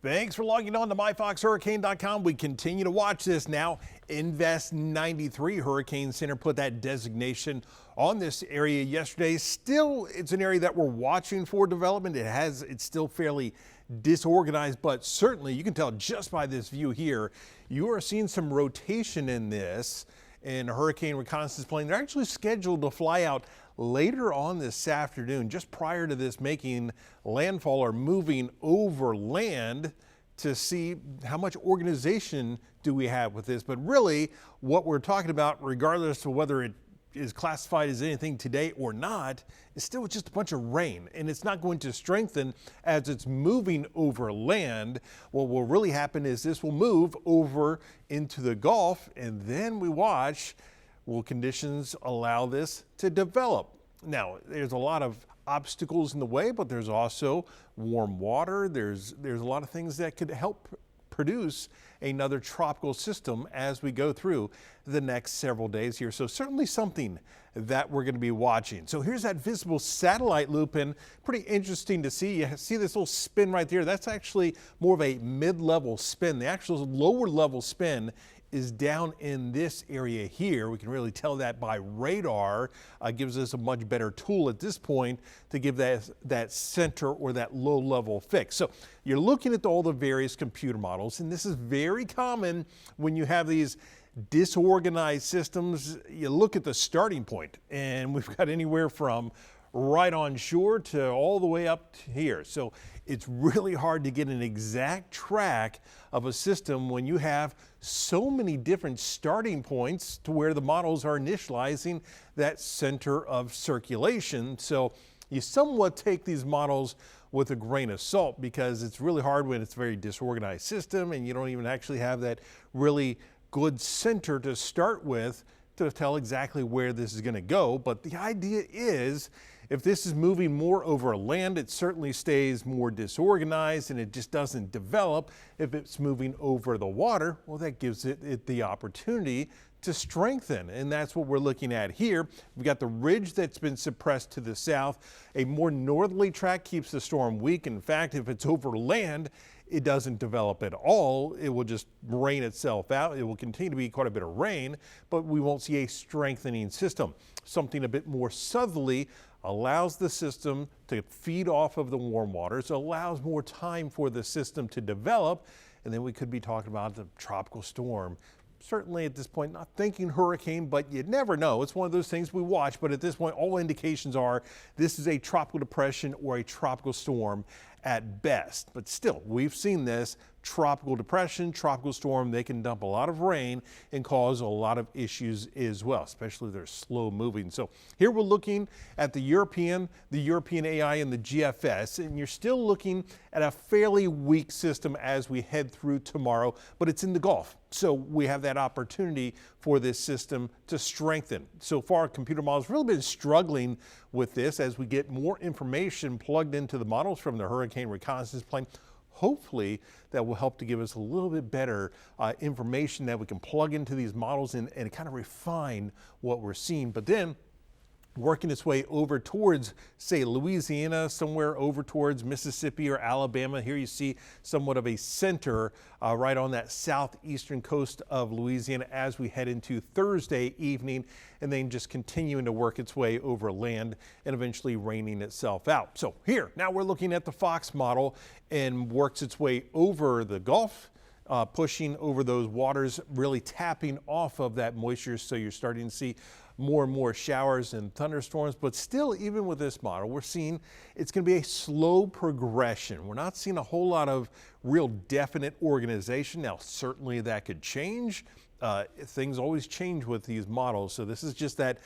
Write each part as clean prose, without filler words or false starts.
Thanks for logging on to myfoxhurricane.com. We continue to watch this now. Invest 93 Hurricane Center put that designation on this area yesterday. Still, it's an area that we're watching for development. It's still fairly disorganized, but certainly you can tell just by this view here, you are seeing some rotation in this. And a hurricane reconnaissance plane, they're actually scheduled to fly out later on this afternoon, just prior to this making landfall or moving over land, to see how much organization do we have with this. But really what we're talking about, regardless of whether it is classified as anything today or not, is still just a bunch of rain, and it's not going to strengthen as it's moving over land. What will really happen is this will move over into the Gulf, and then we watch, will conditions allow this to develop? Now, there's a lot of obstacles in the way, but there's also warm water. There's a lot of things that could help produce another tropical system as we go through the next several days here. So certainly something that we're going to be watching. So here's that visible satellite loop, and pretty interesting to see. You see this little spin right there. That's actually more of a mid-level spin. The actual lower level spin is down in this area here. We can really tell that by radar. Gives us a much better tool at this point to give that center or that low level fix. So you're looking at all the various computer models, and this is very common when you have these disorganized systems. You look at the starting point, and we've got anywhere from right on shore to all the way up to here. So it's really hard to get an exact track of a system when you have so many different starting points to where the models are initializing that center of circulation. So you somewhat take these models with a grain of salt, because it's really hard when it's a very disorganized system and you don't even actually have that really good center to start with to tell exactly where this is going to go. But the idea is, if this is moving more over land, it certainly stays more disorganized and it just doesn't develop. If it's moving over the water, well, that gives it the opportunity to strengthen, and that's what we're looking at here. We've got the ridge that's been suppressed to the south. A more northerly track keeps the storm weak. In fact, if it's over land, it doesn't develop at all. It will just rain itself out. It will continue to be quite a bit of rain, but we won't see a strengthening system. Something a bit more southerly allows the system to feed off of the warm waters, allows more time for the system to develop, and then we could be talking about the tropical storm. Certainly at this point, not thinking hurricane, but you never know. It's one of those things we watch, but at this point, all indications are this is a tropical depression or a tropical storm at best. But still, we've seen this tropical depression, tropical storm. They can dump a lot of rain and cause a lot of issues as well, especially if they're slow moving. So here we're looking at the European AI and the GFS, and you're still looking at a fairly weak system as we head through tomorrow, but it's in the Gulf. So we have that opportunity for this system to strengthen. So far, computer models have really been struggling with this. As we get more information plugged into the models from the hurricane reconnaissance plane, hopefully that will help to give us a little bit better information that we can plug into these models and kind of refine what we're seeing. But then working its way over towards, say, Louisiana, somewhere over towards Mississippi or Alabama. Here you see somewhat of a center right on that southeastern coast of Louisiana as we head into Thursday evening, and then just continuing to work its way over land and eventually raining itself out. So here, now we're looking at the Fox model, and works its way over the Gulf, pushing over those waters, really tapping off of that moisture. So you're starting to see more and more showers and thunderstorms, but still, even with this model, we're seeing it's going to be a slow progression. We're not seeing a whole lot of real definite organization. Now, certainly that could change. Things always change with these models. So this is just that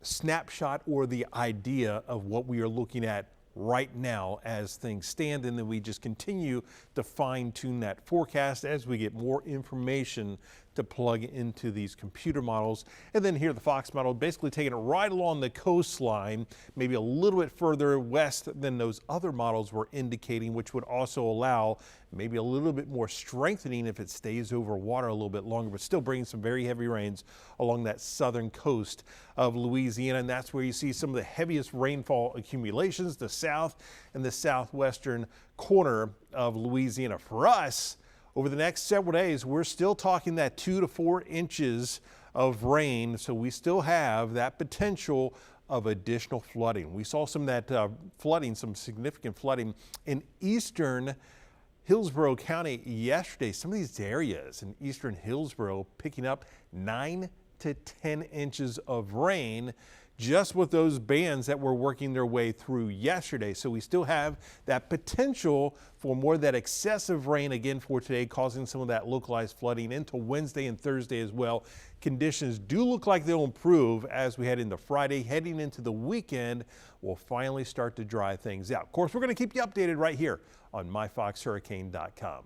snapshot or the idea of what we are looking at right now as things stand, and then we just continue to fine-tune that forecast as we get more information to plug into these computer models. And then here the Fox model basically taking it right along the coastline, maybe a little bit further west than those other models were indicating, which would also allow maybe a little bit more strengthening if it stays over water a little bit longer, but still bringing some very heavy rains along that southern coast of Louisiana. And that's where you see some of the heaviest rainfall accumulations. The south and the southwestern corner of Louisiana. For us, over the next several days, we're still talking that 2 to 4 inches of rain, so we still have that potential of additional flooding. We saw some of that flooding, some significant flooding in eastern Hillsborough County yesterday. Some of these areas in eastern Hillsborough picking up 9 to 10 inches of rain just with those bands that were working their way through yesterday. So we still have that potential for more of that excessive rain again for today, causing some of that localized flooding into Wednesday and Thursday as well. Conditions do look like they'll improve as we head into Friday. Heading into the weekend, we'll finally start to dry things out. Of course, we're going to keep you updated right here on myfoxhurricane.com.